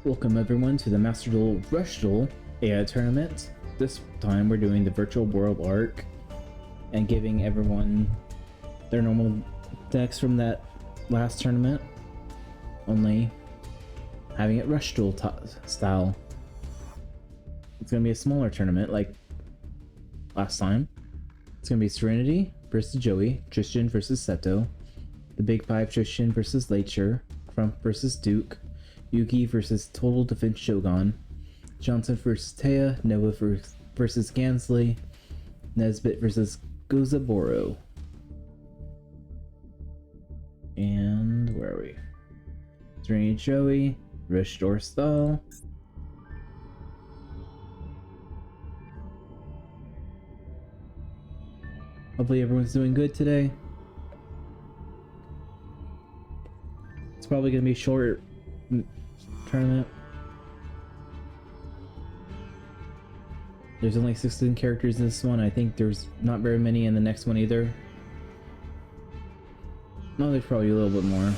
Welcome everyone to the Master Duel Rush Duel AI tournament. This time we're doing the virtual world arc and giving everyone their normal decks from that last tournament, only having it Rush Duel style. It's gonna be a smaller tournament like last time. It's gonna be Serenity versus Joey, Tristan versus Seto, the Big Five Tristan versus Lacher, Crump versus Duke, Yugi versus Total Defense Shogun, Johnson versus Taya, Nova versus Gansley, Nesbit versus Gozaboro. And where are we? Serenity Joey, Rush Door style. Hopefully everyone's doing good today. It's probably gonna be a short tournament. There's only 16 characters in this one. I think there's not very many in the next one either. No, there's probably a little bit more.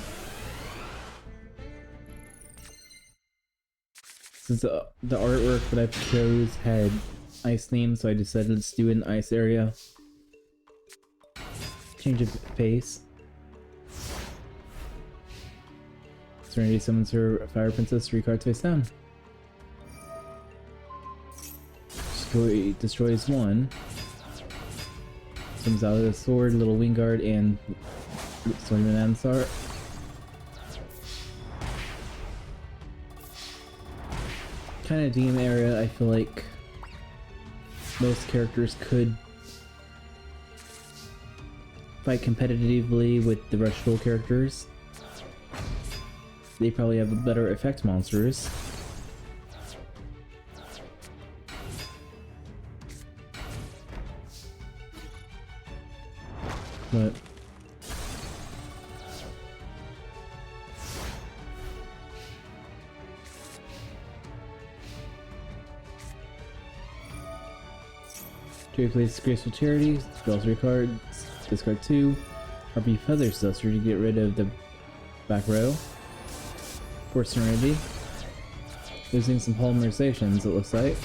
Since the artwork that I chose had ice themes, so I decided let's do it in the ice area. Change of pace. Serenity summons her Fire Princess 3 cards face down. Destroys one. Comes out of the sword, little wing guard, and Swordsman Ansar. Kind of DM area, I feel like most characters could fight competitively with the Rush Duel characters. They probably have better effect monsters. But Joey plays Graceful Charity, draws 3 cards, discard 2, RP Feathers Duster to get rid of the back row. For Serenity, losing some polymerizations it looks like,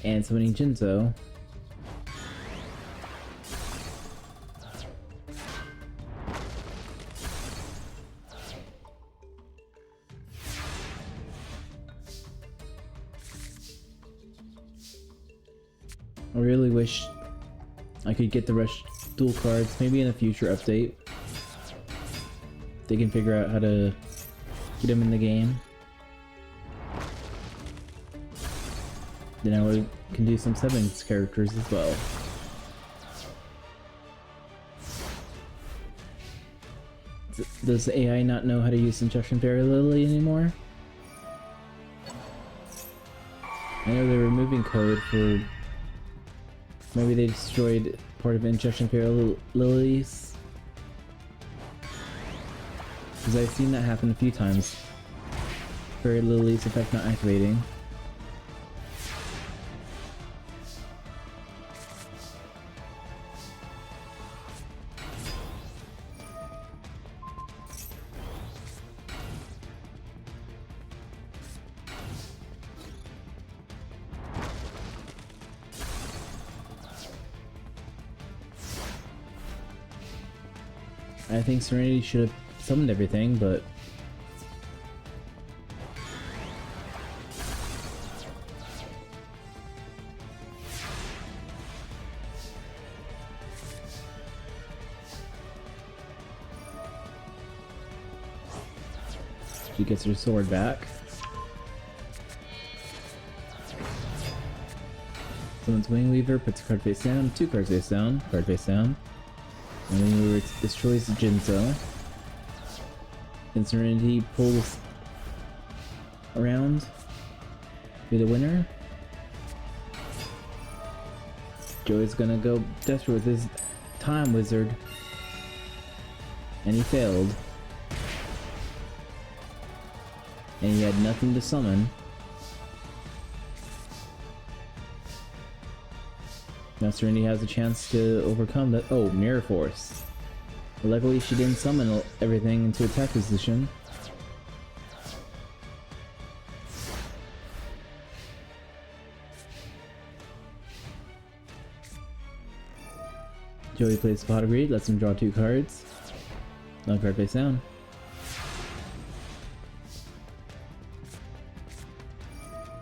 and summoning Jinzo. I really wish I could get the Rush Duel cards, maybe in a future update. They can figure out how to get them in the game. Then I can do some 7s characters as well. Does the AI not know how to use Injection Fairy Lily anymore? I know they're removing code for... Maybe they destroyed part of Injection Fairy Lilies. Because I've seen that happen a few times. Fairy Lily's effect not activating. I think Serenity should have summoned everything, but she gets her sword back. Summons Wingweaver, puts a card face down, 2 cards face down, card face down. And Wingweaver destroys the Jinzo. And Serenity pulls around, be the winner. Joey's gonna go desperate with his Time Wizard. And he failed. And he had nothing to summon. Now Serenity has a chance to overcome that. Oh, Mirror Force. But luckily she didn't summon everything into attack position. Joey plays Pot of Greed, lets him draw 2 cards. No card face down.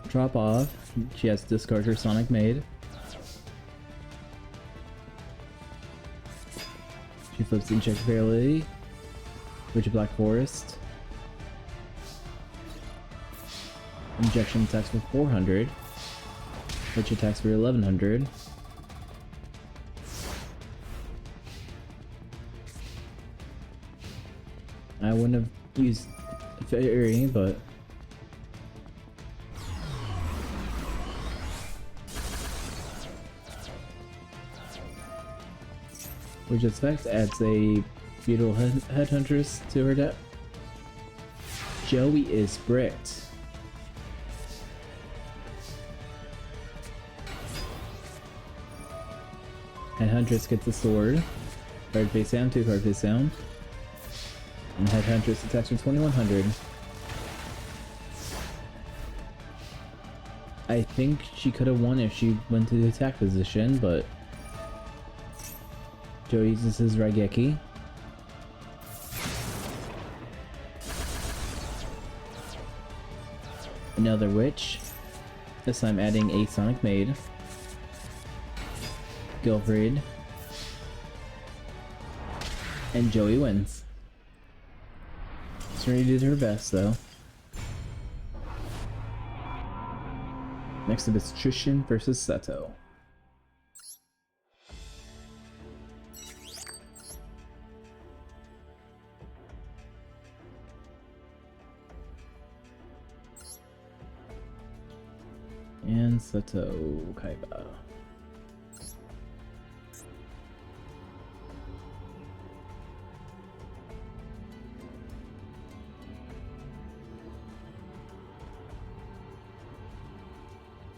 Drop off. She has to discard her Sonic Maid. She flips the Inject Ability. Witch of Black Forest. Injection attacks for 400. Witch attacks for 1100. I wouldn't have used Fairy, but which effect adds a beautiful headhuntress to her deck. Joey is bricked. Headhuntress gets the sword. Card face down, 2 card face down. And Headhuntress attacks for 2100. I think she could have won if she went to the attack position, but Joe uses his Raigeki. Another witch. This time adding a Sonic Maid. Gilfried. And Joey wins. Serenity did her best though. Next up is Trishan versus Seto. And Seto Kaiba.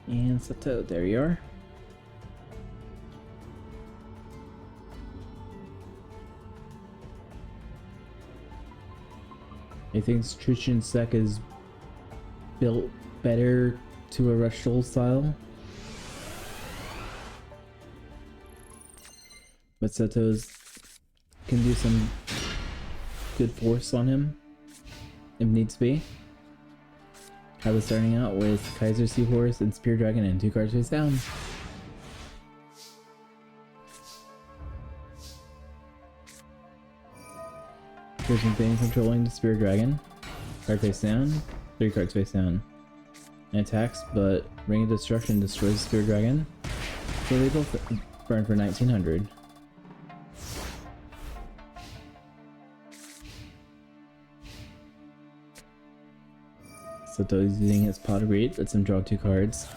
And Seto, there you are. I think Trishan's deck is built better to a Rush Soul style, but Seto's can do some good force on him if needs be. I was starting out with Kaiser Seahorse and Spear Dragon and 2 cards face down. Trishan Bane controlling the Spear Dragon. Card face down, 3 cards face down. And attacks, but Ring of Destruction destroys the Spear Dragon. So they both burn for 1900. Seto is using his Pot of Greed, lets him draw 2 cards.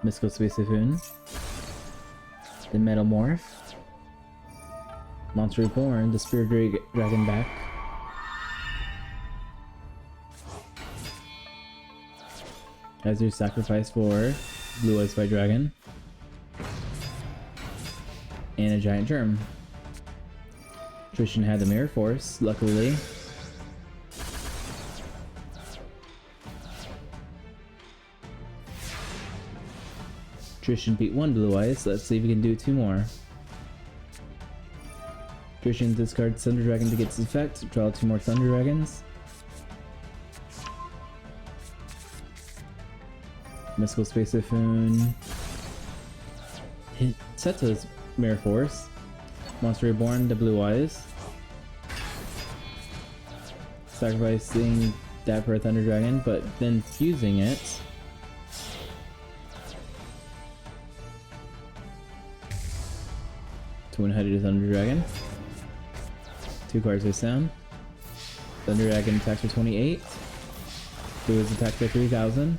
Mystical Space Typhoon. The Metamorph. Monster Reborn, the Spear Dragon back. As your sacrifice for Blue Eyes by Dragon. And a Giant Germ. Trishan had the Mirror Force, luckily. Trishan beat 1 Blue Eyes, let's see if we can do 2 more. Trishan discards Thunder Dragon to get its effect, draw 2 more Thunder Dragons. Mystical Space Typhoon. Hit Seto's Mirror Force. Monster Reborn to Blue Eyes. Sacrificing that for a Thunder Dragon, but then fusing it. Two-headed Thunder Dragon. 2 cards face down. Thunder Dragon attacks for 28. Blue is attacked for 3000.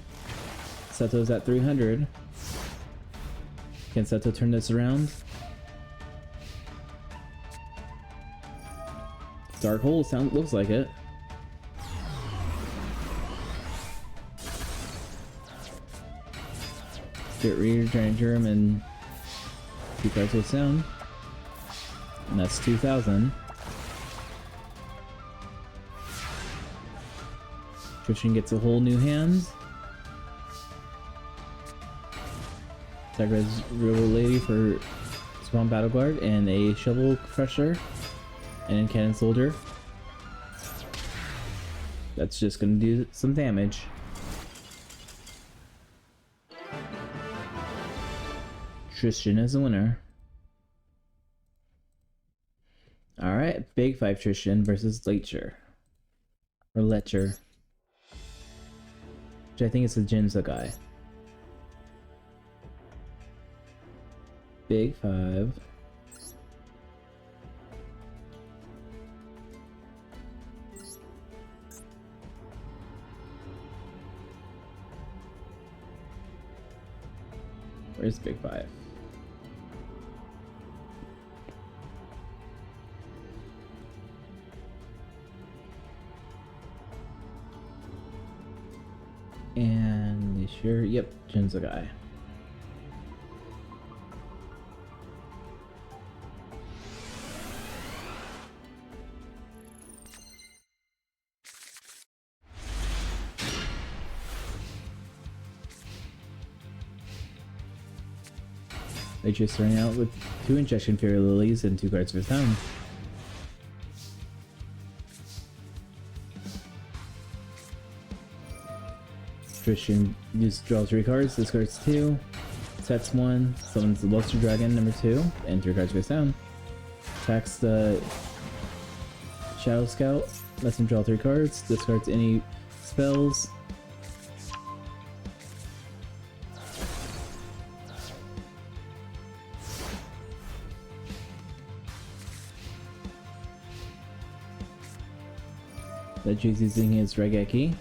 Seto's at 300. Can Seto turn this around? Dark Hole looks like it. Spirit Reader, Giant Germ, and 2 cards face down. And that's 2000. Trishan gets a whole new hand. Sacrifice Rebel Lady for Spawn Battle Guard and a Shovel Crusher and a Cannon Soldier. That's just gonna do some damage. Tristan is the winner. Alright, Big 5 Tristan versus Lecher. Or Lecher. Which I think is the Jinza guy. Big 5. Where's Big 5? And sure, yep, Jin's the guy. They're just starting out with 2 Injection Fairy Lilies and 2 cards of his own. Christian draws 3 cards, discards 2, sets 1, summons the Luster Dragon number 2, and 3 cards face down. Attacks the Shadow Scout, lets him draw 3 cards, discards any spells. That Juice using his Regeki.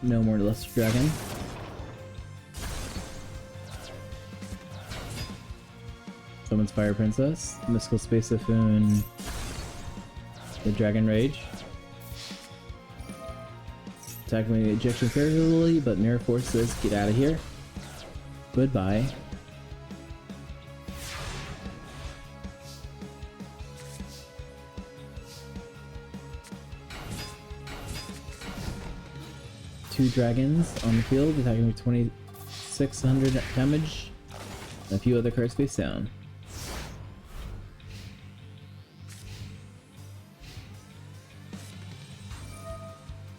No more Luster Dragon. Summons Fire Princess, Mystical Space Typhoon, the Dragon Rage. Attack me with Ejection Fairy Lily, but Mirror Force says, get out of here. Goodbye. Two dragons on the field, attacking with 2600 damage, and a few other cards face down.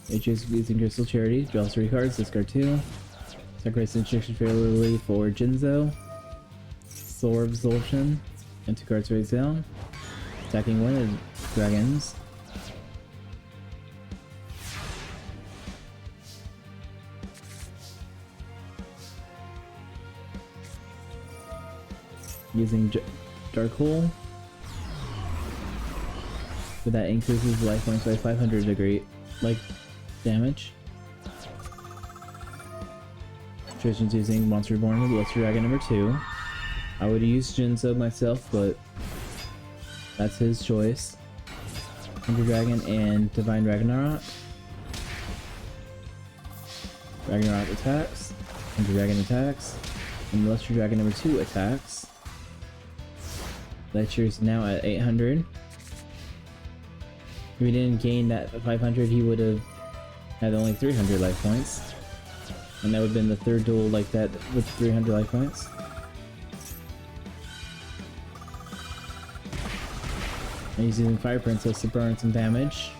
HJ's using Crystal Charity, draws 3 cards, discard 2. Sacrifice Injection Fairy Lily for Jinzo, Soul Absorption, and 2 cards face down. Attacking 1 of the dragons. Using Dark Hole, but that increases life points by 500 degree damage. Tristan's using Monster Reborn with Luster Dragon number 2. I would use Jinzo myself, but that's his choice. Thunder Dragon and Divine Ragnarok. Ragnarok attacks, Thunder Dragon attacks, and Luster Dragon number 2 attacks. Lecher's now at 800. If he didn't gain that 500, he would have had only 300 life points. And that would have been the third duel like that with 300 life points. And he's using Fire Princess to burn some damage.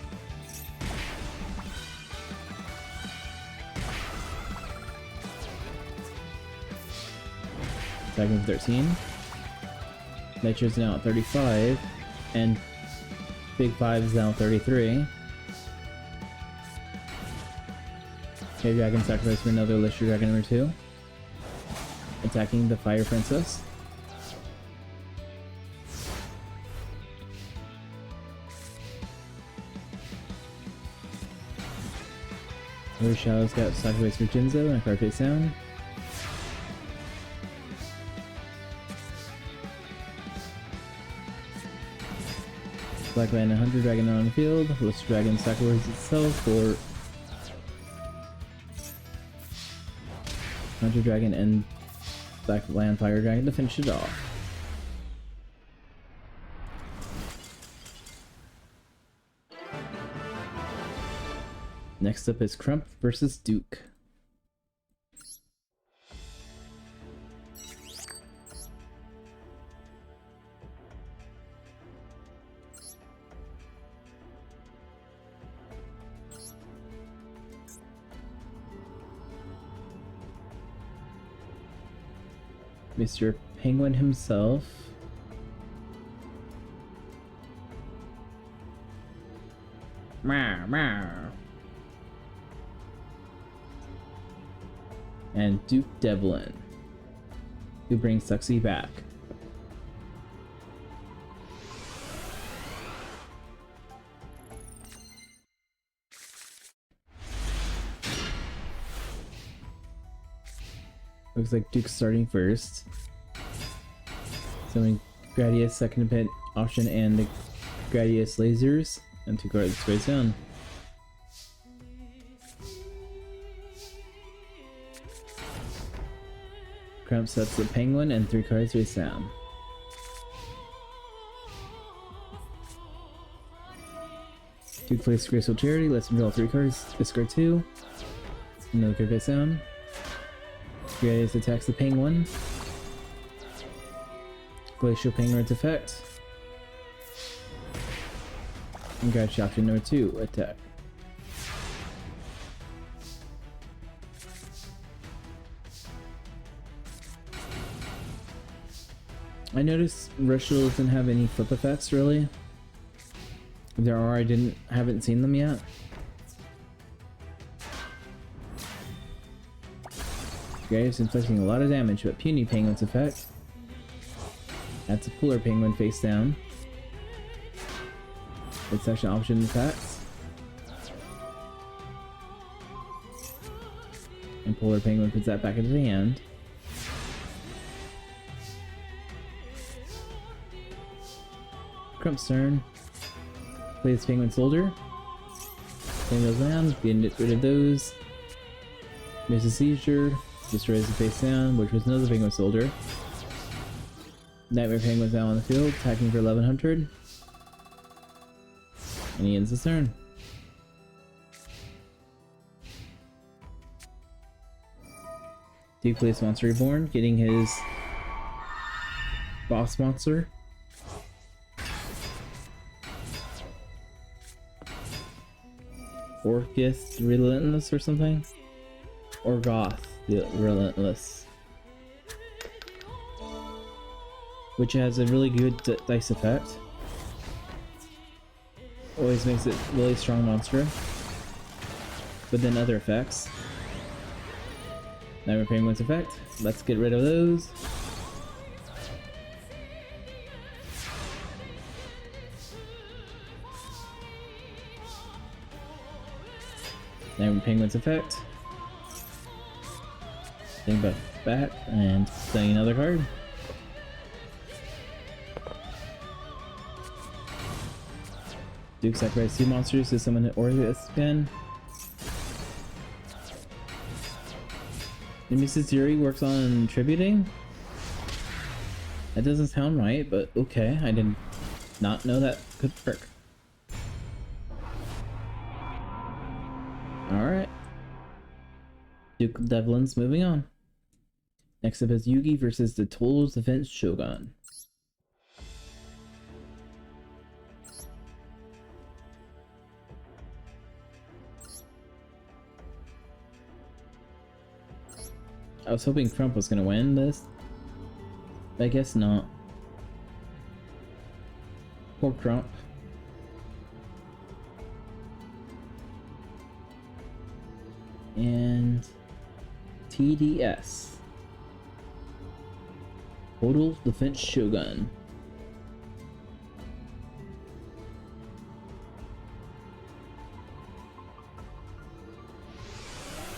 Attacking 13. Nature's now at 35, and Big 5 is now 33. Okay, Dragon sacrifice for another Luster Dragon number 2. Attacking the Fire Princess. Other Shadows got sacrifice for Jinzo and a card face down. Black Land and Hunter Dragon on the field. Luster Dragon sacrifices itself for Hunter Dragon and Black Land Fire Dragon to finish it off. Next up is Crump versus Duke. Mr. Penguin himself. Meow, meow. And Duke Devlin, who brings Suxy back. Looks like Duke's starting first. Summoning Gradius second event option and the Gradius lasers, and 2 cards face down. Crump sets the Penguin and 3 cards face down. Duke plays Graceful Charity, lets him draw 3 cards, discard 2. Another card face down. Gradius attacks the Penguin. Glacial Penguin's effect. And Gradius option number 2, attack. I noticed Rushel doesn't have any flip effects really. If there are, I haven't seen them yet. Gradius inflicting a lot of damage, but Puny Penguin's effect. That's a Polar Penguin face down. It's action option attacks. And Polar Penguin puts that back into the hand. Crump's turn. Plays Penguin Soldier. Penguin goes down, get rid of those. There's a seizure. Destroys the face down, which was another Penguin Soldier. Nightmare Penguin's now on the field, attacking for 1100. And he ends his turn. Duke plays Monster Reborn, getting his boss monster. Orcus Relentless or something? Or Goth Relentless. Which has a really good dice effect. Always makes it a really strong monster. But then other effects. Nightmare Penguin's effect. Let's get rid of those. Nightmare Penguin's effect. Think about back and playing another card. Duke sacrifices 2 monsters to summon an Orcus again. And Mrs. Yuri works on tributing? That doesn't sound right, but okay. I did not know that could work. Alright. Duke Devlin's moving on. Next up is Yugi versus the Total Defense Shogun. I was hoping Crump was gonna win this, but I guess not. Poor Crump. And TDS. Total Defense Shogun.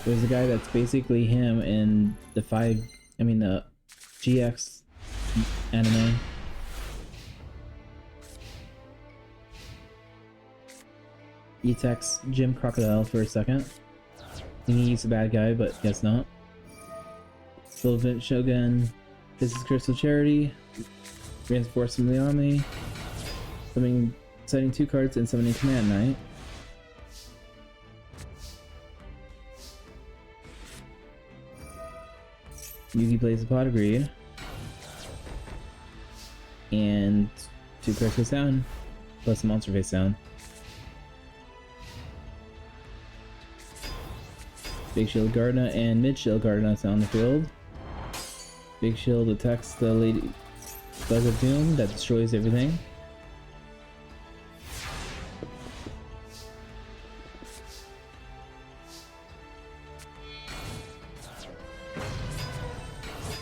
There's a guy that's basically him in the the GX anime. He attacks Jim Crocodile for a second. Thinking he's a bad guy, but guess not. Sylvan Shogun. This is Crystal Charity. Reinforcing the army. Setting 2 cards and summoning Command Knight. Yugi plays a Pot of Greed. And 2 cards face down. Plus a monster face down. Big Shield Gardna and Mid Shield Gardna on the field. Big Shield attacks the Lady Bug of Doom that destroys everything.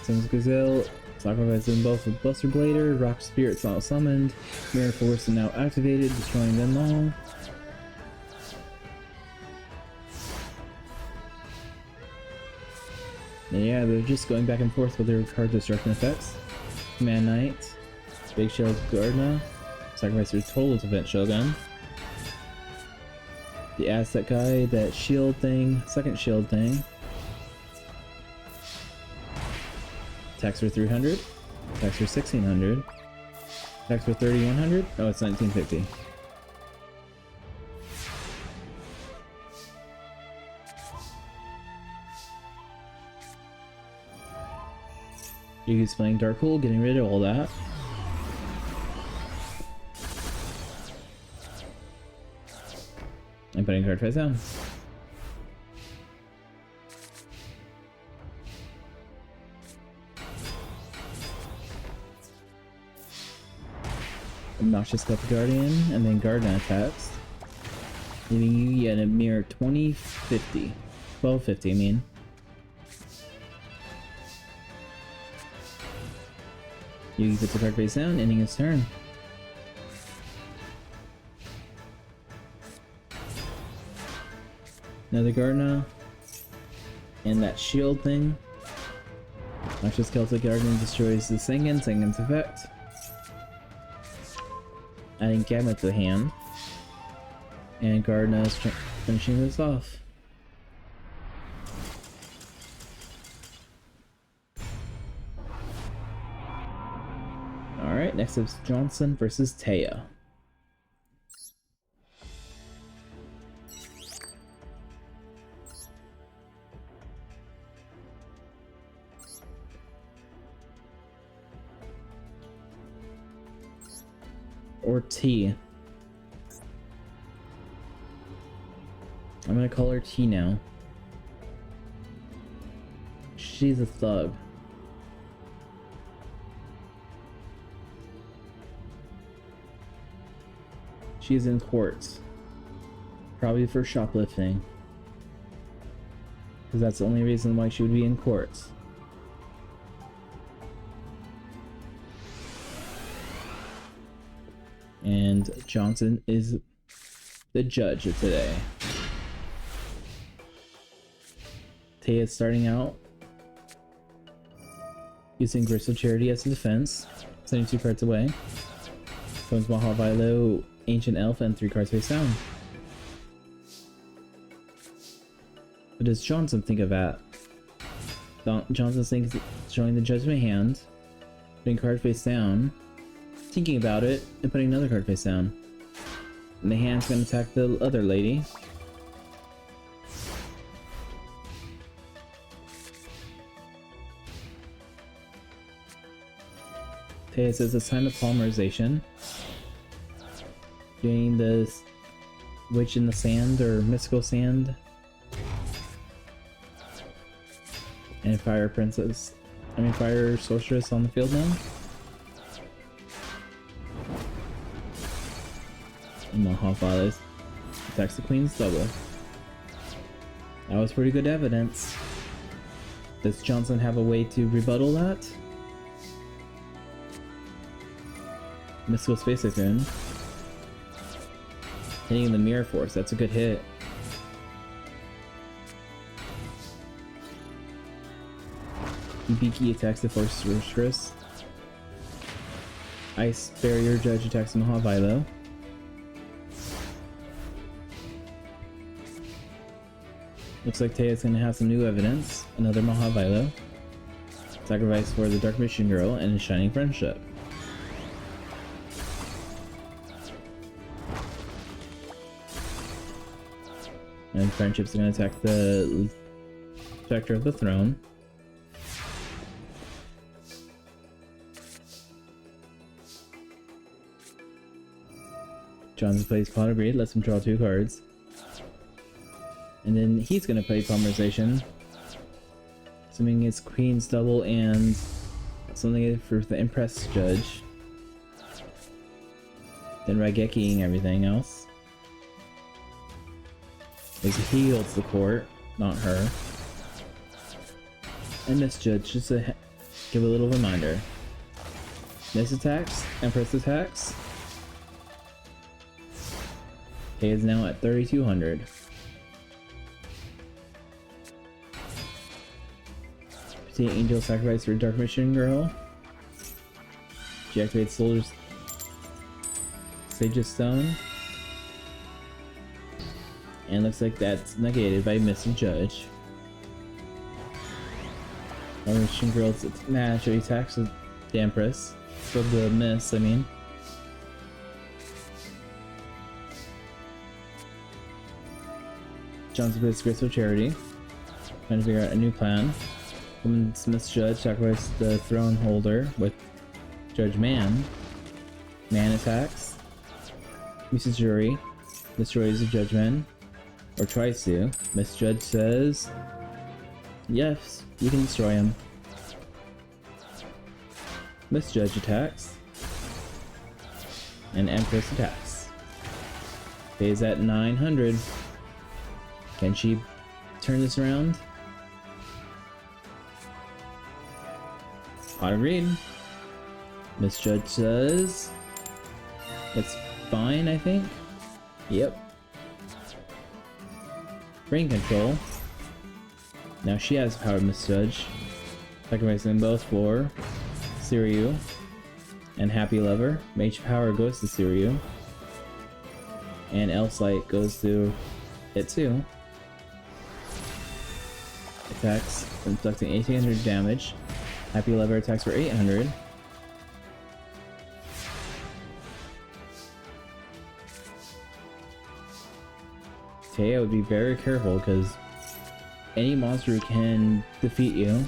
Sends Gazelle, sacrificing both with Buster Blader, Rock Spirit's now summoned, Mirror Force is now activated, destroying them all. And yeah, they're just going back and forth with their card destruction effects. Command Knight, Big Shield Gardna, sacrifice your total defense Shogun. The Aztec guy, that shield thing, second shield thing. Attacks for 300, attacks for 1600, attacks for 3100. Oh, it's 1950. Yugi's playing Dark Hole, getting rid of all that. And putting card face down. Obnoxious Sculpted Guardian, and then Gardna attacks, leaving Yugi at a mere 2050. 1250, I mean. Yugi puts the card face down, ending his turn. Another Gardna, and that shield thing. Obnoxious Celtic Guardian destroys the Sengen, Sengen's effect. Adding Gamma to the hand, and Gardna is finishing this off. Alright, next is Johnson versus Taya. Or T. I'm gonna call her T now. She's a thug. She's in court. Probably for shoplifting. Because that's the only reason why she would be in court. And Johnson is the judge of today. Taya's starting out using Gristle Charity as a defense, sending 2 cards away. Comes Mahavilo, Ancient Elf, and 3 cards face down. What does Johnson think of that? Johnson thinks showing the judgment hand, putting card face down, thinking about it, and putting another card face down. And the hand's gonna attack the other lady. Taya says it's time of polymerization. Doing the Witch in the Sand, or Mystical Sand. And Fire Sorceress on the field now. And Mahavilo attacks the Queen's double. That was pretty good evidence. Does Johnson have a way to rebuttal that? Mystical Space Cocoon. Hitting the Mirror Force, that's a good hit. Ibiki attacks the Force Sorceress. Ice Barrier Judge attacks Mahavilo. Looks like Taya's gonna have some new evidence. Another Mahavilo. Sacrifice for the Dark Mission Girl and his Shining Friendship. And Friendship's gonna attack the Spectre of the Throne. Johnson plays Pot of Greed, lets him draw 2 cards. And then he's gonna play Polymerization, assuming it's Queen's double and something for the Impress Judge. Then Raigekiing everything else. Because he holds the court, not her. And this judge, just to give a little reminder. Miss attacks, Empress attacks. Okay, is now at 3,200. See Angel sacrifice for Dark Mission Girl. She activates Soldier's Sage's Stone. And looks like that's negated by Miss Judge. Dark Mission Girl's match attacks the Empress. For the miss, I mean. Johnson plays Graceful Charity. Trying to figure out a new plan. Miss Judge sacrifices the Throne Holder with Judge Man. Man attacks. Mrs. Jury destroys the Judgment. Or tries to. Miss Judge says, yes, you can destroy him. Miss Judge attacks. And Empress attacks. Stays at 900. Can she turn this around? I read. Miss Judge says it's fine, I think. Yep. Brain control. Now she has power, Miss Judge. Sacrificing both for Siryu and Happy Lover. Mage power goes to Siryu. And Else Light goes to it too. Attacks, inflicting 1800 damage. Happy Lover attacks for 800. Okay, I would be very careful because any monster can defeat you.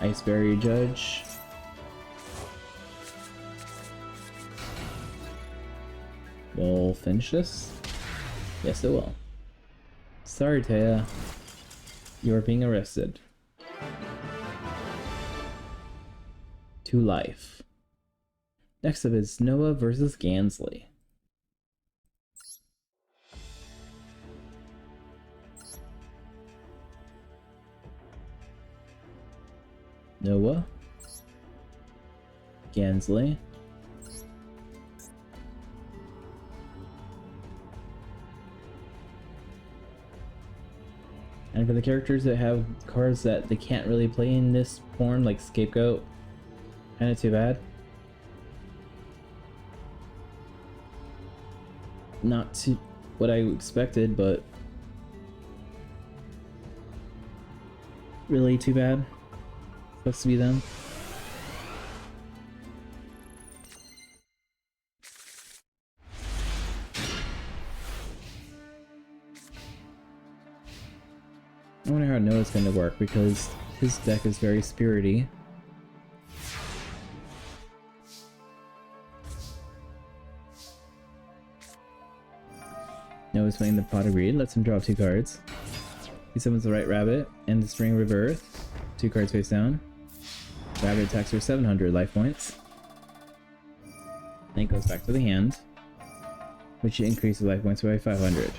Ice Barrier Judge. We'll finish this? Yes, it will. Sorry, Taya. You are being arrested. To life. Next up is Noah versus Gansley. Noah. Gansley. And for the characters that have cards that they can't really play in this form, like Scapegoat, kinda too bad. Not too what I expected, but really too bad. Supposed to be them. I wonder how Noah's going to work because his deck is very spirity. Noah's playing the Pot of Greed, lets him draw 2 cards. He summons the Right Rabbit and the Spring Rebirth, 2 cards face down. Rabbit attacks for 700 life points. Then it goes back to the hand, which increases life points by 500.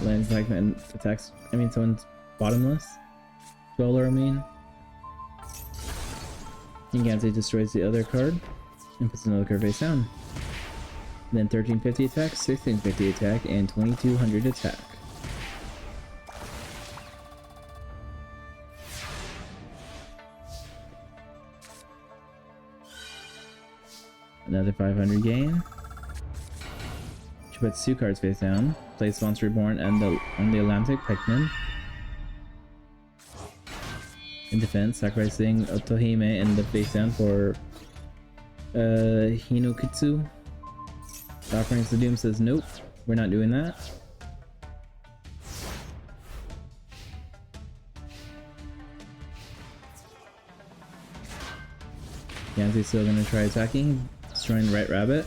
Lands like and attacks. I mean, someone's bottomless. Bowler, I mean. Gansei destroys the other card and puts another card face down. Then 1350 attack, 1650 attack, and 2200 attack. Another 500 gain. She puts 2 cards face down. Plays Monster Reborn and on the Atlantic Pikeman. In defense, sacrificing Otohime in the face down for Hinokitsu. Offerings to Doom says nope, we're not doing that. Yanzi's still gonna try attacking, destroying the Right Rabbit.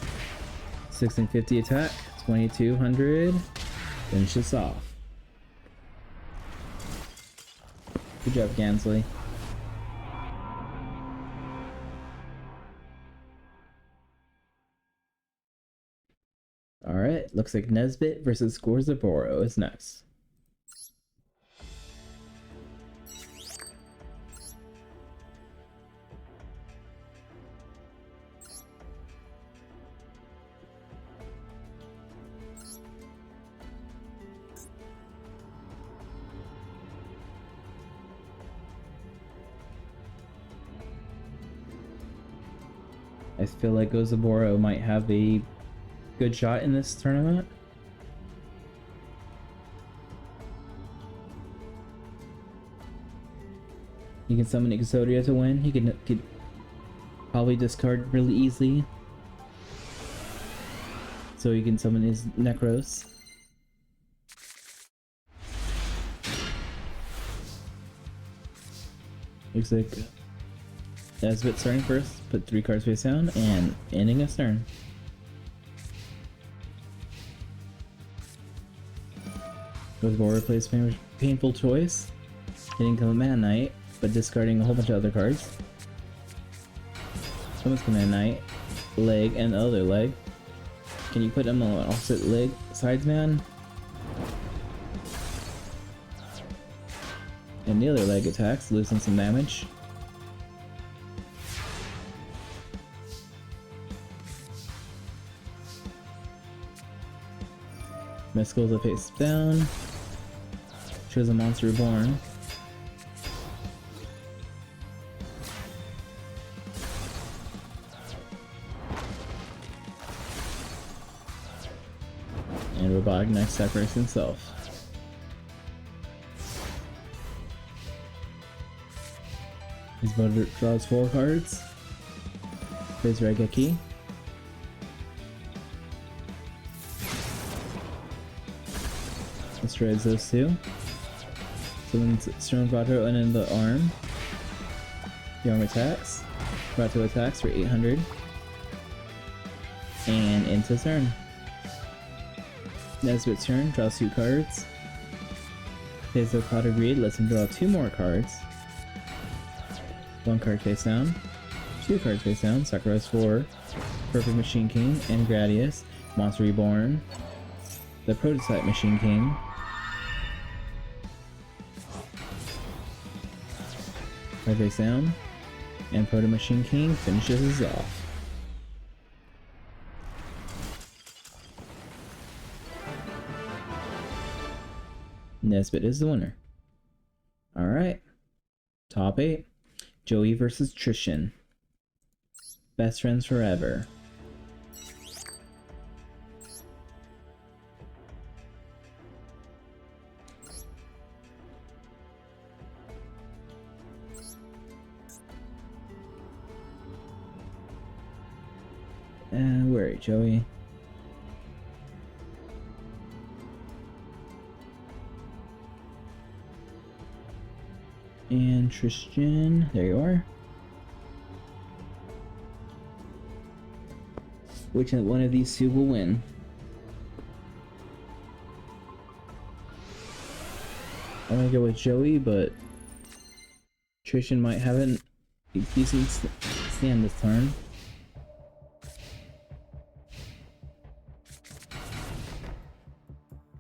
1650 attack, 2200. Finish this off. Good job, Gansley. Alright, looks like Nesbit versus Scorzaboro is next. I feel like Gozaboro might have a good shot in this tournament. He can summon Exodia to win. He could probably discard really easily, so he can summon his Necros. Looks like Nesbit starting first, put 3 cards face down, and ending his turn. Gozaboro plays Painful Choice, hitting Command Knight, but discarding a whole bunch of other cards. Someone's Command Knight, leg, and the other leg. Can you put him on opposite leg sides, man? And the other leg attacks, losing some damage. Mescal's a face down. Shows a monster reborn. And Robotic Knight separates himself. His opponent draws 4 cards. Plays Raigeki. Destroys those 2. Summons Stone Vato and in the arm. The arm attacks. Vato attacks for 800. And into turn. Nesbit's turn, draws 2 cards. Plays the Pot of Greed, lets him draw 2 more cards. 1 card face down. 2 cards face down. Sakura's 4. Perfect Machine King and Gradius. Monster Reborn. The Prototype Machine King. Card face down. And Proto Machine King finishes us off. Nesbit is the winner. Alright. Top 8. Joey versus Trishan. Best friends forever. Where are you, Joey? And Tristan, there you are. Which one of these 2 will win? I'm gonna go with Joey, but Tristan might have a decent stand this turn.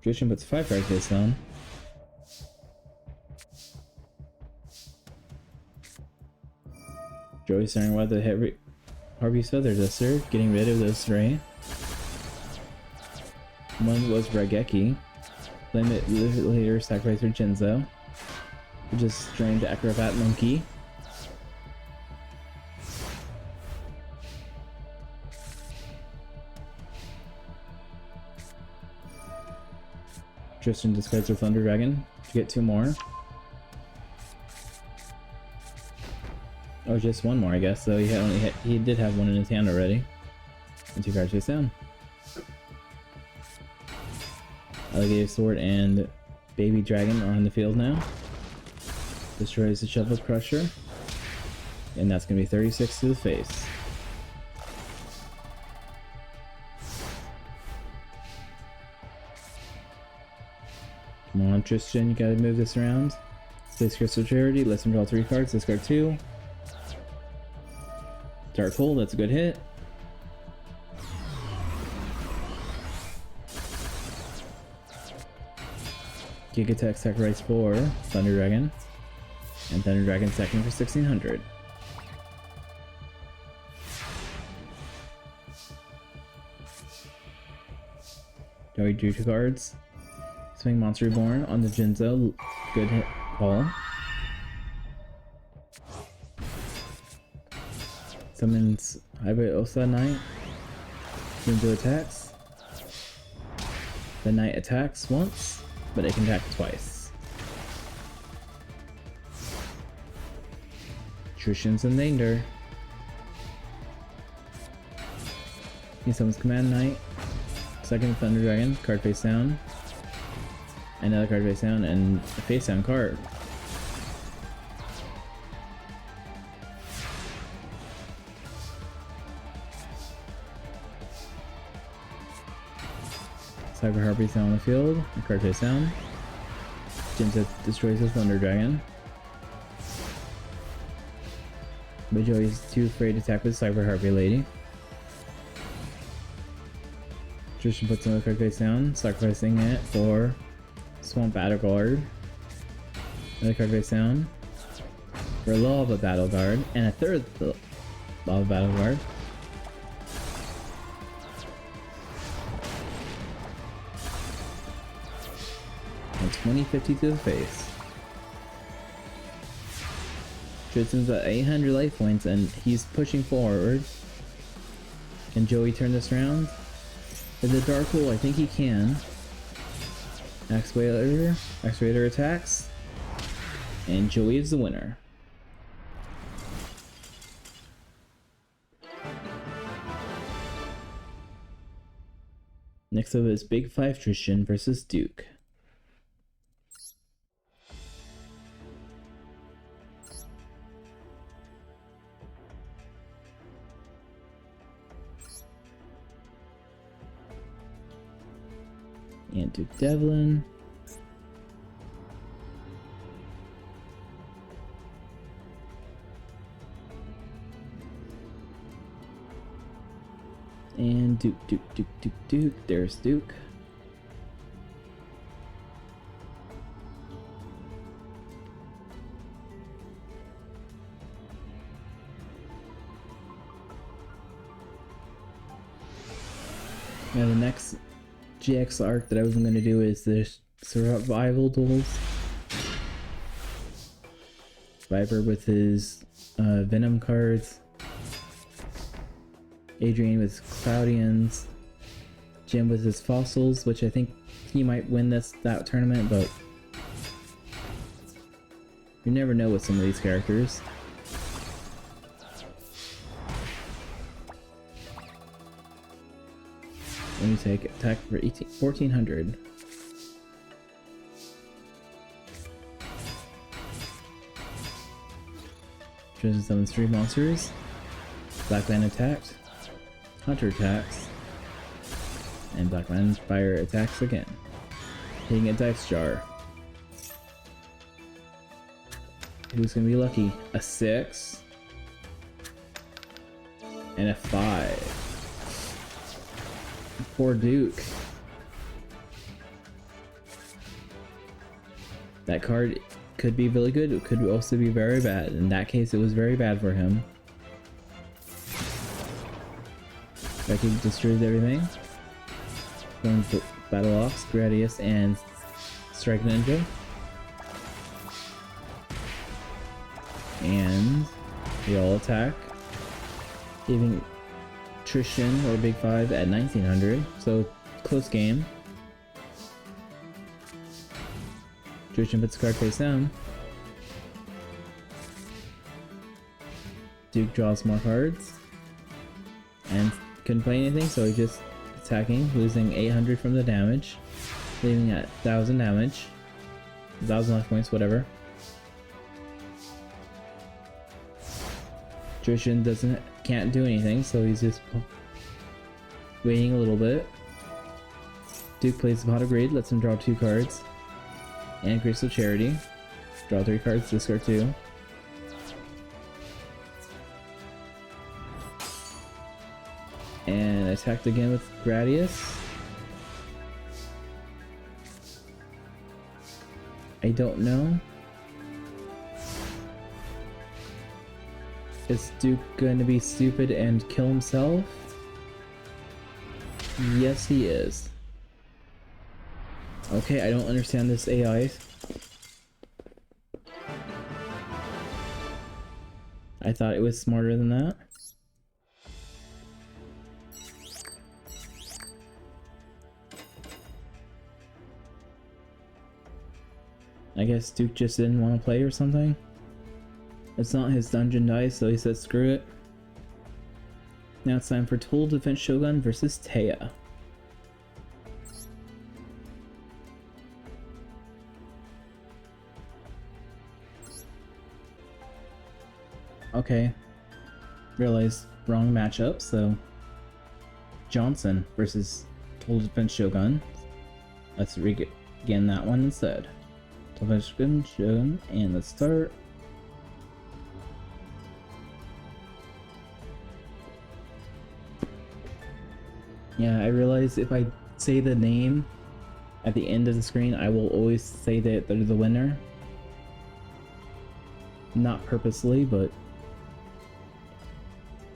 Tristan puts 5 cards face down. Joey's starting with the Harvey's Feather Duster, getting rid of those 3. One was Raigeki. Blame it later, sacrifice for Jinzo. We just drained the Acrobat Monkey. Tristan discards her Thunder Dragon to get 2 more. Oh, just 1 more, I guess. So he did have 1 in his hand already. And 2 cards face down. Alligator Sword and Baby Dragon are on the field now. Destroys the Shovel Crusher. And that's gonna be 36 to the face. Come on, Tristan, you gotta move this around. Space Crystal Charity, lets him draw 3 cards, discard 2. Dark Hole, that's a good hit. Giga Tech sacrifice for Thunder Dragon. And Thunder Dragon second for 1600. Joey drew 2 cards. Swing Monster Reborn on the Jinzo. Good hit call. Summons Hybrid Osa Knight. Jinzo attacks. The Knight attacks once, but it can attack twice. Tristan's in danger. He summons Command Knight. Second Thunder Dragon, card face down. Another card face down, and a face down card. Cyber Harpy's on the field, a card face down. Jinza destroys the Thunder Dragon. But Joey's too afraid to attack with Cyber Harpy Lady. Tristan puts another card face down, sacrificing it for Swamp Battle Guard. Another card face down for Lava Battle Guard, and a third Lava Battle Guard. And 2050 to the face. Tristan's at 800 life points and he's pushing forward. Can Joey turn this around? With the Dark Hole, I think he can. X-Raider attacks. And Joey is the winner. Next up is Big 5 Tristan versus Duke. And Duke Devlin. And Duke. There's Duke. Now the next GX arc that I was going to do is the survival duels. Viper with his Venom cards. Adrian with Cloudians. Jim with his Fossils, which I think he might win that tournament, but you never know with some of these characters. Let me take attack for 1400. Tristan summons 3 monsters. Blackland attacked. Hunter attacks. And Blackland Fire attacks again. Hitting a dice jar. Who's gonna be lucky? A 6. And a 5. Poor Duke. That card could be really good, it could also be very bad. In that case, it was very bad for him. Becky destroys everything. Going for Battle Ox, Gradius, and Strike Ninja. And they all attack, giving Tristan or Big 5 at 1900, so close game. Tristan puts the card face down. Duke draws more cards and couldn't play anything, so he's just attacking, losing 800 from the damage, leaving at 1000 damage, 1000 life points, whatever. Tristan can't do anything, so he's just waiting a little bit. Duke plays the Pot of Greed, lets him draw 2 cards. And Crystal Charity. Draw 3 cards, discard 2. And attacked again with Gradius. I don't know. Is Duke going to be stupid and kill himself? Yes, he is. Okay, I don't understand this AI. I thought it was smarter than that. I guess Duke just didn't want to play or something. It's not his dungeon dice, so he said screw it. Now it's time for Total Defense Shogun versus Taya. Okay. Realized wrong matchup, so Johnson versus Total Defense Shogun. Let's begin that one instead. Total Defense Shogun, and let's start. Yeah, I realize if I say the name at the end of the screen, I will always say that they're the winner. Not purposely, but...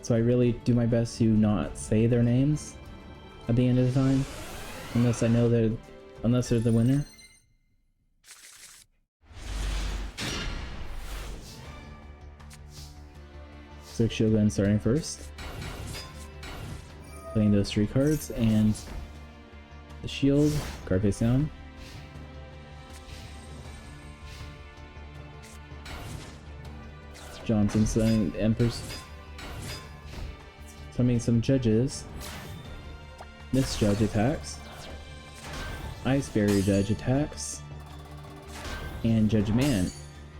So I really do my best to not say their names at the end of the time. Unless I know unless they're the winner. So Shogun starting first. Playing those 3 cards, and the shield, card face down. Johnson summoning the Emperor's. Summoning some judges. Misjudge attacks. Ice Barrier Judge attacks. And Judge Man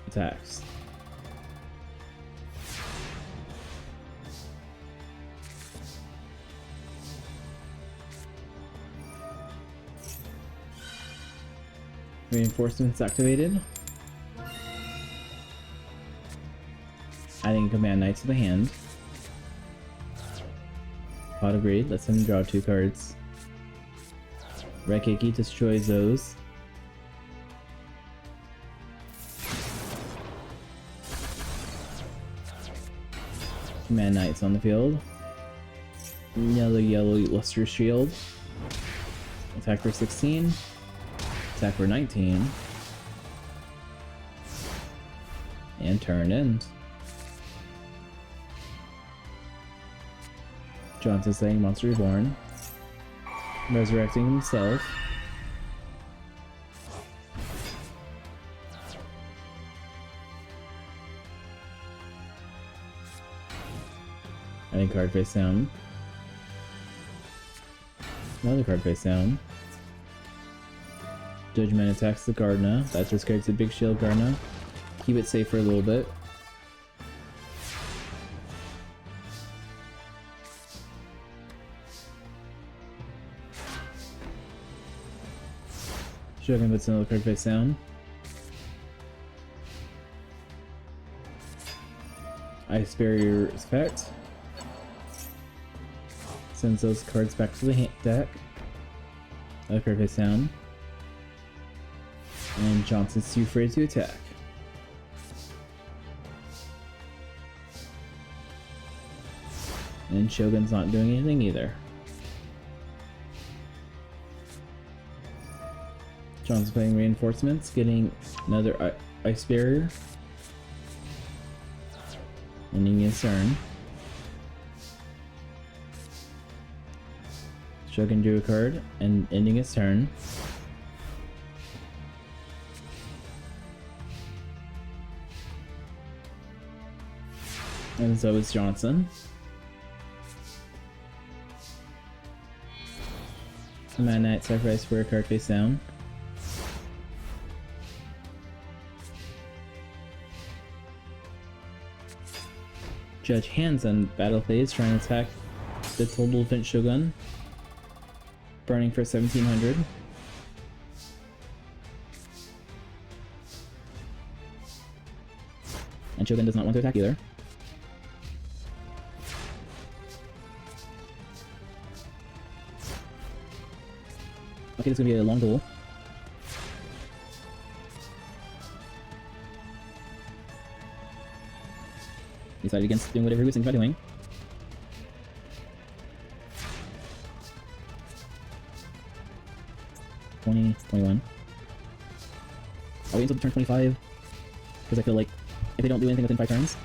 attacks. Reinforcements activated. Adding Command Knight to the hand. Pot of Greed lets him draw 2 cards. Rekiki destroys those. Command Knight's on the field. Yellow Luster Shield. Attack for 16. Attack for 19. And turn end. Johnson saying Monster Reborn. Resurrecting himself. Adding card face down. Another card face down. Judgment attacks the Gardna. That discards the Big Shield Gardna. Keep it safe for a little bit. Shogun puts another card face down. Ice Barrier effect. Sends those cards back to the deck. Another card face down. And Johnson's too afraid to attack. And Shogun's not doing anything either. John's playing reinforcements, getting another Ice Barrier. Ending his turn. Shogun drew a card and ending his turn. And so is Johnson. Command Knight sacrifice for a card face down. Judge hands on battle phase, trying to attack the Total Defense Shogun. Burning for 1700. And Shogun does not want to attack either. Okay, this is gonna be a long duel. Decided against doing whatever he was thinking about doing. $20, $21. I'll wait until turn 25, because I feel like if they don't do anything within 5 turns,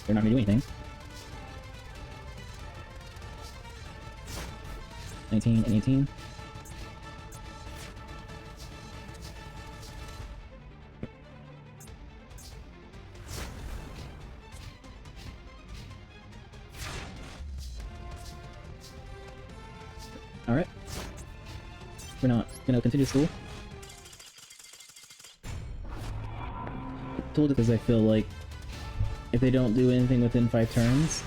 they're not gonna do anything. 19 and 18. Alright. We're not gonna continue school. Told it because I feel like if they don't do anything within 5 turns,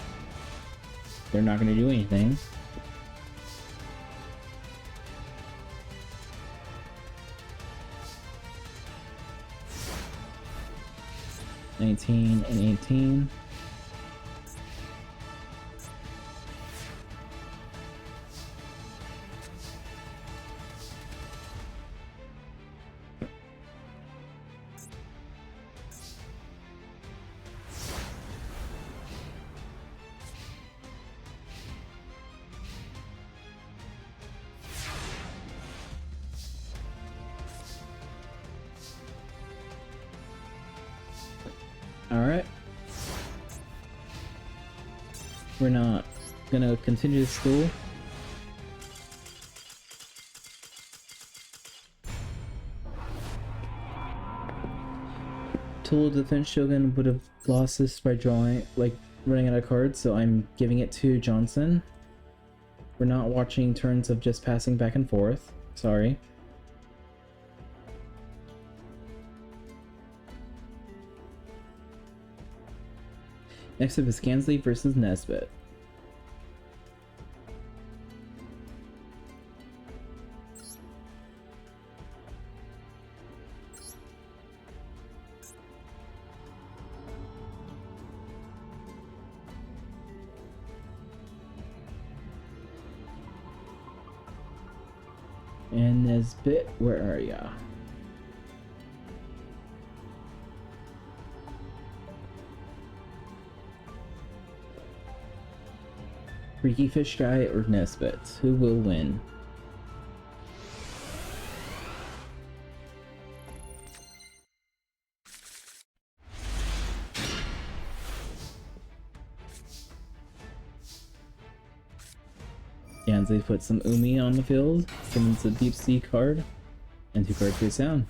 they're not gonna do anything. $19 and $18. Alright. We're not gonna continue this duel. Told the Finch Shogun would have lost this by drawing, like, running out of cards, so I'm giving it to Johnson. We're not watching turns of just passing back and forth. Sorry. Next up is Gansley versus Nesbit. And Nesbit, where are ya? Freaky Fish Guy or Nesbit? Who will win? Gansley put some Umi on the field, summons a Deep Sea card, and 2 cards face down.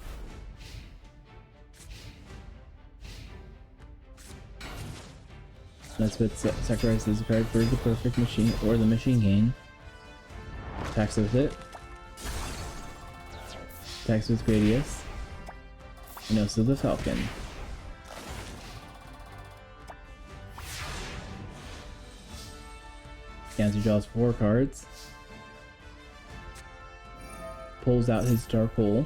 Nesbit sacrifices a card for the perfect machine or the machine gain. Attacks with it. Attacks with Gradius. And also the Falcon. Gansley draws 4 cards. Pulls out his Dark Hole.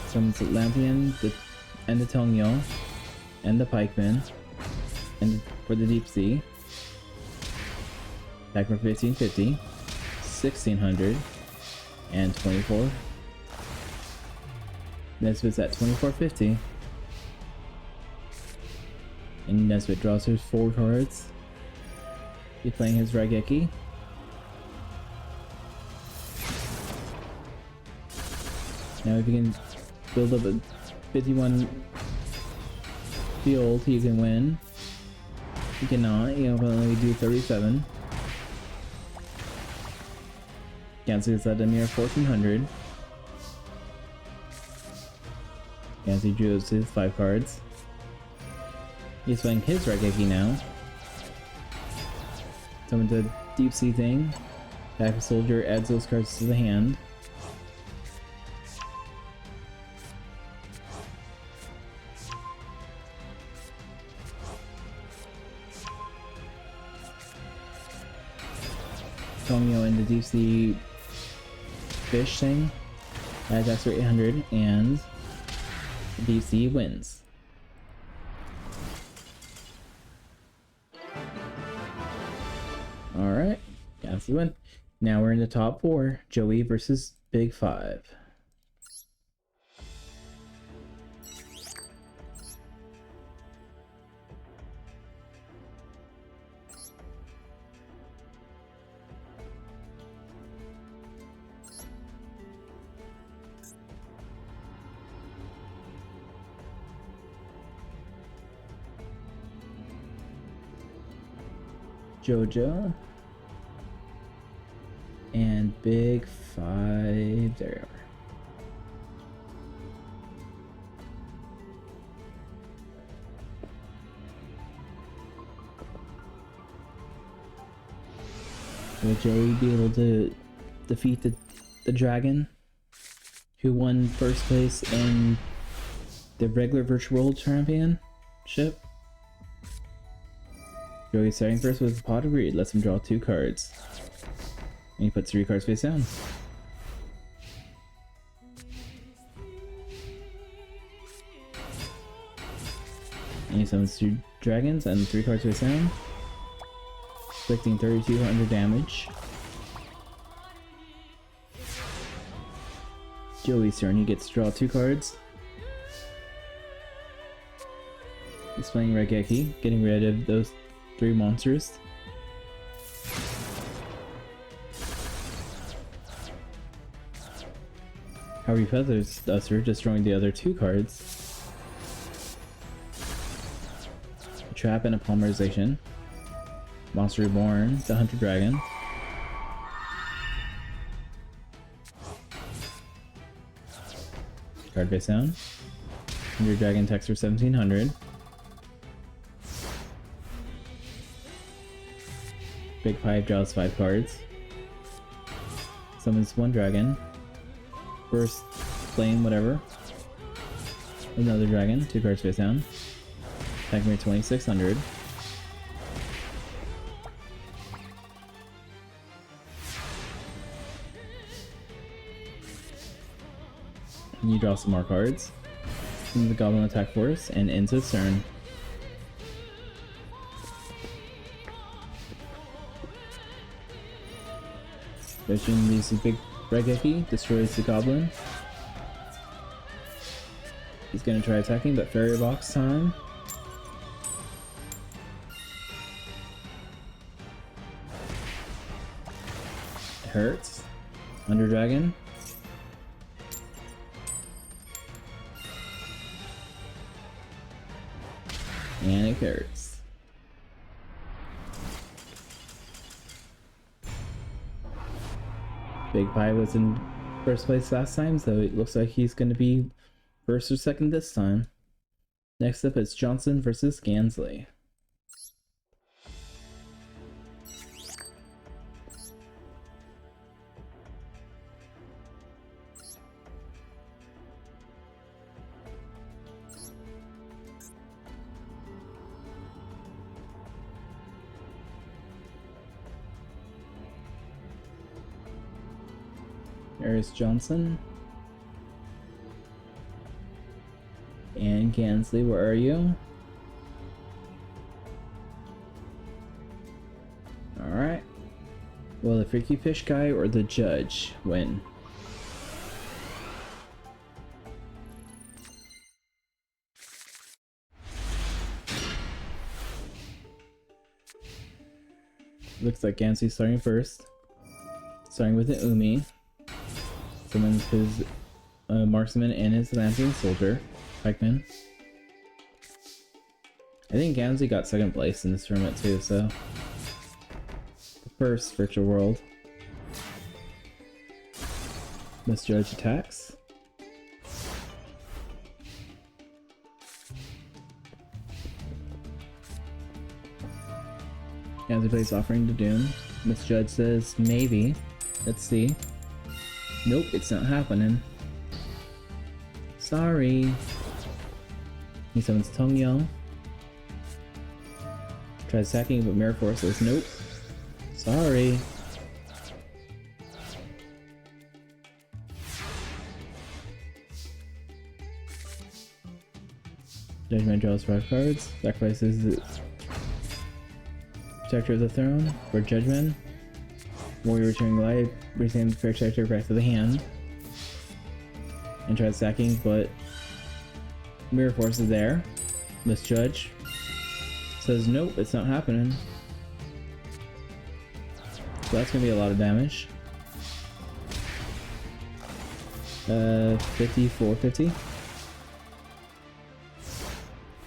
Summons the Lampion, and the Tongyo, and the Pikeman, and for the Deep Sea. Attack for 1550, 1600, and 24. Nesbit's at 2450. And Nesbit draws his 4 cards. He's playing his Raigeki. Now if you can build up a 51 field, he can win. He cannot, he can only do 37. Gansley is at a mere 1400. Gansley drew his 5 cards. He's playing his Raigeki now. Summon the Deep Sea thing. Attack a soldier, adds those cards to the hand. Tongyo and the Deep Sea fish thing. That attacks for 800, and DC wins. Alright, that's the win. Now we're in the top 4. Joey versus Big 5. Yugioh and Big 5. There you are. Will Joey be able to defeat the dragon who won first place in the regular Virtual World Championship? Joey's starting first with a pot of greed. Lets him draw 2 cards. And he puts 3 cards face down. And he summons 2 dragons and 3 cards face down. Inflicting 3,200 damage. Joey's turn. He gets to draw 2 cards. He's playing Regeki, getting rid of those 3 monsters. Harvey Feathers Duster, destroying the other 2 cards. A trap and a polymerization. Monster Reborn, the Hunter Dragon. Card face down. Hunter Dragon attacks for 1,700. Big 5 draws 5 cards. Summons 1 dragon. Burst, flame, whatever. Another dragon, 2 cards face down. Attacking for 2,600. And you draw some more cards. From the Goblin Attack Force and ends his turn. Vision uses Big Regeki, destroys the Goblin. He's gonna try attacking, but Fairy Box time. It hurts. Under Dragon. And it hurts. Big 5 was in first place last time, so it looks like he's going to be first or second this time. Next up is Johnson versus Gansley. There's Johnson. And Gansley, where are you? Alright. Will the Freaky Fish guy or the judge win? Looks like Gansley's starting first. Starting with an Umi. Summons his marksman and his Lampion Soldier, Pikeman. I think Gansley got second place in this tournament too, so. The first Virtual World. Misjudge attacks. Gansley plays Offering to Doom. Misjudge says maybe. Let's see. Nope, it's not happening. Sorry. He summons Tongyong. Tries attacking, but Mirror Force says nope. Sorry. Judgment draws 5 cards. Sacrifices the Protector of the Throne for Judgment. Warrior returning life, brings the Protector back to the hand. And tries sacking, but Mirror Force is there. Misjudge. Says nope, it's not happening. So that's gonna be a lot of damage. 5450.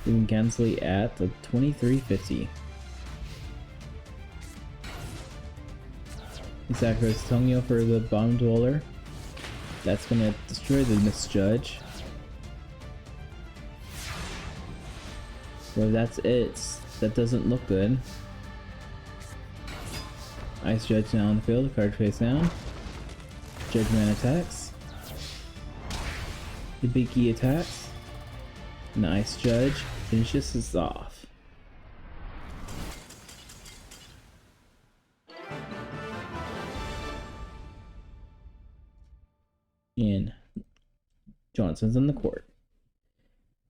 We can cancel it at the 2350. He sacrifices Tongyo for the Bomb Dweller. That's gonna destroy the Misjudge. Well, that's it. That doesn't look good. Ice Judge now on the field, card face down. Judgment attacks. Hibiki attacks. Nice Judge finishes us off. And Johnson's on the court.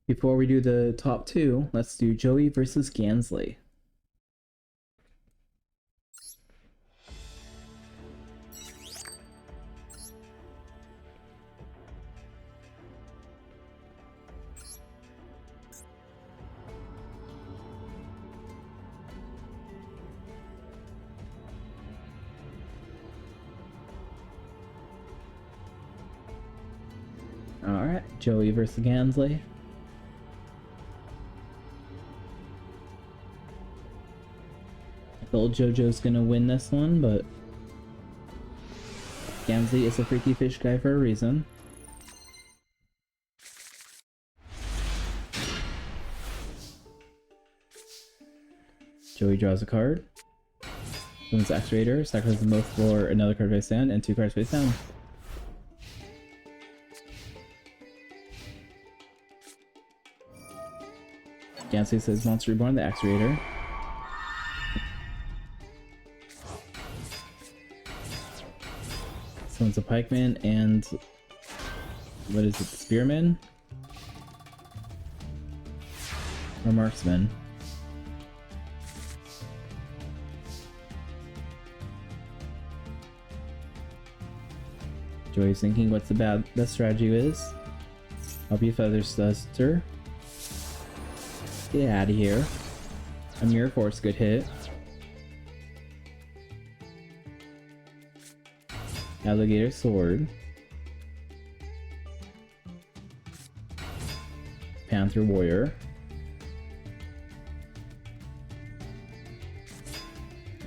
Before we do the top 2, let's do Joey versus Gansley. Alright, Joey versus Gansley. I thought JoJo's gonna win this one, but Gansley is a freaky fish guy for a reason. Joey draws a card. Summons Actuator, sacrifices them both for another card face down and 2 cards face down. Gansley says Monster Reborn, the Actuator. Summons a Pikeman and what is it, the Spearman? Or Marksman? Joey's thinking what's the best strategy is. I'll be Feather's Duster. Get out of here. A Mirror Force, good hit. Alligator Sword. Panther Warrior.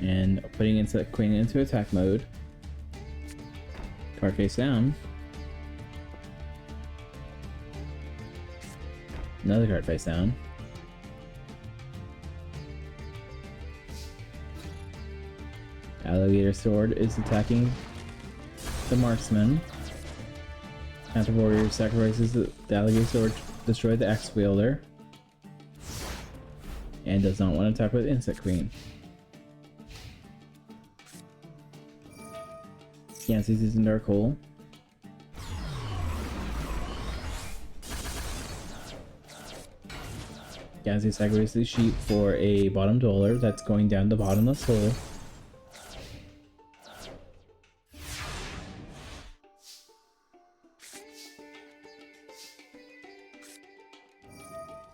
And putting Queen into attack mode. Card face down. Another card face down. Alligator Sword is attacking the Marksman. Panther Warrior sacrifices the Alligator Sword to destroy the Axe Wielder. And does not want to attack with Insect Queen. Yancy's using Dark Hole. Gansey sacrifices the sheep for a bottom dweller that's going down the bottomless hole.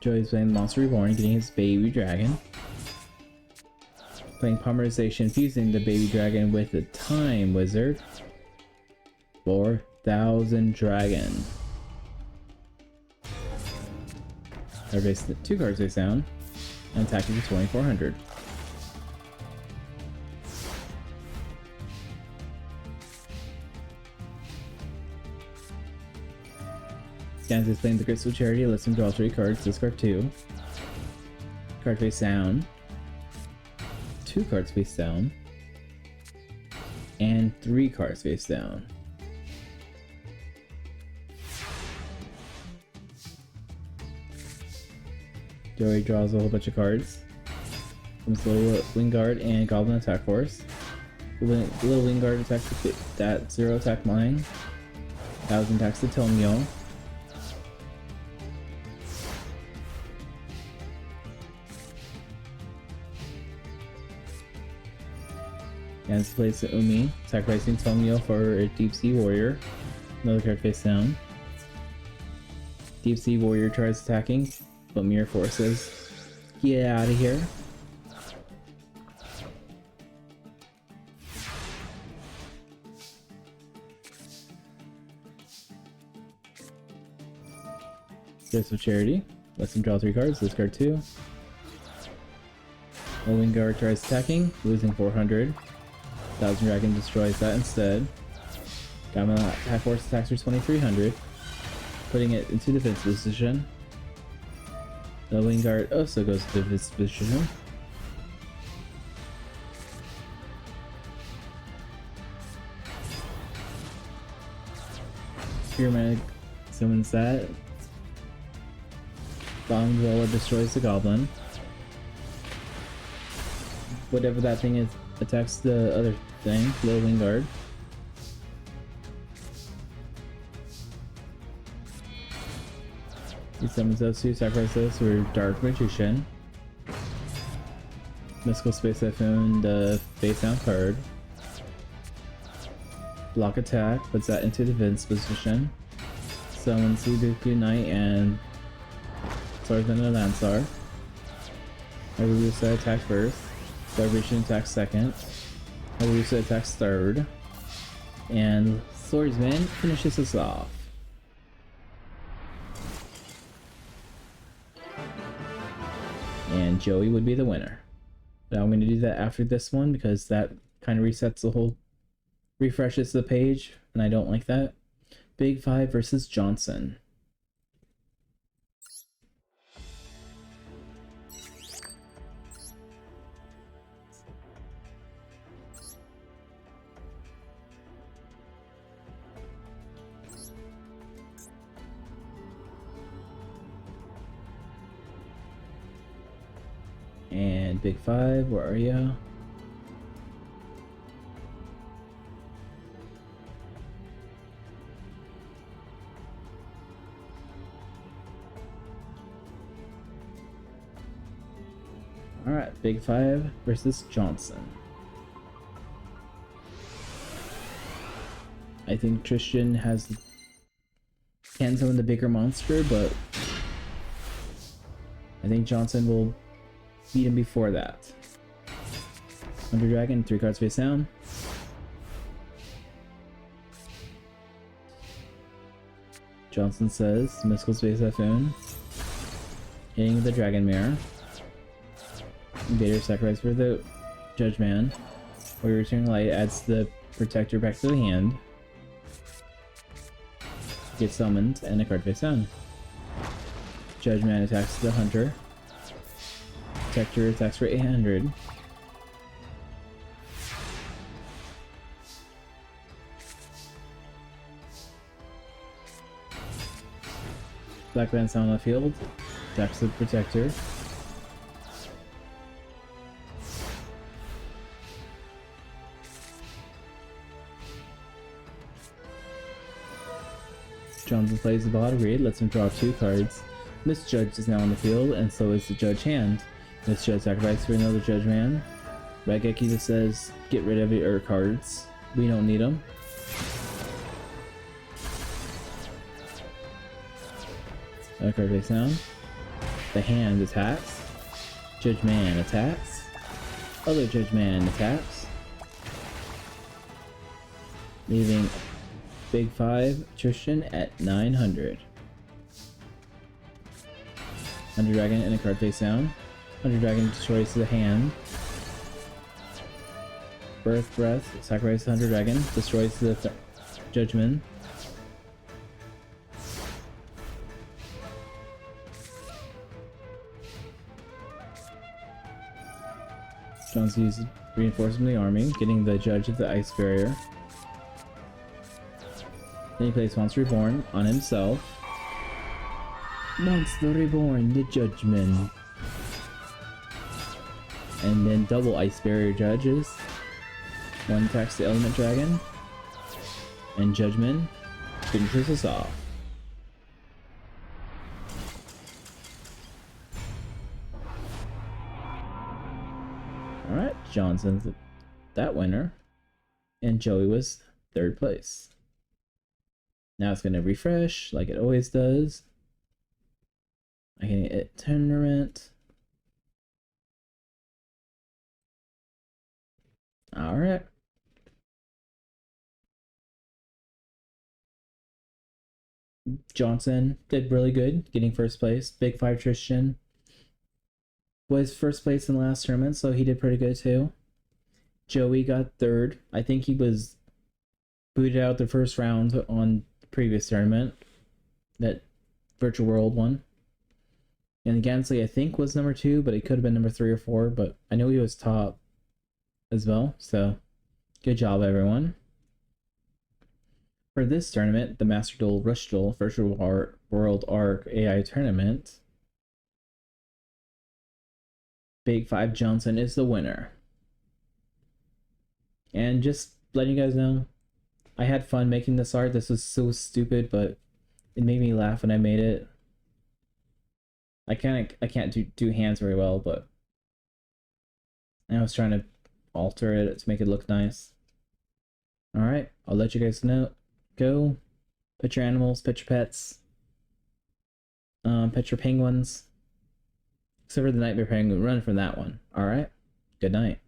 Joey's playing Monster Reborn, getting his baby dragon. Playing Polymerization, fusing the baby dragon with the Time Wizard. 4,000 dragon. Everybody's 2 cards face down, and attacking for 2,400. Gans is playing the Crystal Charity, lets him draw 3 cards, discard 2. Card face down. 2 cards face down. And 3 cards face down. Joey draws a whole bunch of cards. Comes Little Wingard and Goblin Attack Force. Little Wingard attacks that 0 attack mine. 1,000 attacks to Tomio. And plays the Umi, sacrificing Tomio for a Deep Sea Warrior. Another card face down. Deep Sea Warrior tries attacking, but Mirror forces. Get out of here. Gifts of Charity. Lets him draw 3 cards, discard 2. Wingard tries attacking, losing 400. Thousand Dragon destroys that instead. Gamma attack force attacks for 2300, putting it into defense position. The Wingard also goes to defense position. Spearman summons that. Bomb Dweller destroys the Goblin. Whatever that thing is attacks the other thing, Little Wingard. He summons those 2, sacrifice those for Dark Magician. Mystical Space Typhoon, the face down card. Block attack, puts that into defense position. Summons Sudoku Knight and Swordsman and Lansar. Harusa attacks first. Starvation attacks second. Harusa attacks third. And Swordsman finishes us off. And Joey would be the winner. Now I'm going to do that after this one because that kind of resets the whole, refreshes the page, and I don't like that. Big 5 versus Johnson. And Big 5, where are ya? Alright, Big 5 versus Johnson. I think Tristan can summon the bigger monster, but I think Johnson will beat him before that. Under Dragon, 3 cards face down. Johnson says, Mystical Space Typhoon. Hitting the Dragon Mirror. Invader sacrifice for the Judge Man. Warrior Returning Light adds the Protector back to the hand. Gets summoned, and a card face down. Judge Man attacks the Hunter. Protector attacks for 800. Black Lance on the field. Attacks the Protector. Johnson plays the bottom read, lets him draw 2 cards. Misjudged is now on the field, and so is the Judge hand. Misjudged sacrifice for another Judge Man. Raigeki just says, get rid of your cards. We don't need them. Another card face down. The hand attacks. Judge Man attacks. Other Judge Man attacks. Leaving Big 5 Tristan at 900. Under Dragon and a card face down. Under Dragon destroys the hand. Birth Breath, sacrifice the Under Dragon, destroys the Judgment. Johnson uses reinforcement of the army, getting the Judge of the Ice Barrier. Then he plays Monster Reborn on himself. Monster Reborn, the Judgment. And then double Ice Barrier Judges. One attacks the Element Dragon. And Judgment finishes us off. Alright, Johnson's that winner. and Joey was third place. Now it's gonna refresh like it always does. I can hit tournament. All right. Johnson did really good, getting first place. Big Five Tristan was first place in the last tournament, so he did pretty good too. Joey got third. I think he was booted out the first round on the previous tournament, that Virtual World one. And Gansley, I think, was number 2, but it could have been number 3 or 4, but I know he was top as well, so good job, everyone. For this tournament, the Master Duel Rush Duel Virtual World Arc AI Tournament, Big Five Johnson is the winner. And just letting you guys know, I had fun making this art. This was so stupid, but it made me laugh when I made it. I can't do hands very well, but I was trying to alter it to make it look nice. Alright, I'll let you guys know. Go. Pet your animals, pet your pets. Pet your penguins. Except for the nightmare penguin, run from that one. Alright? Good night.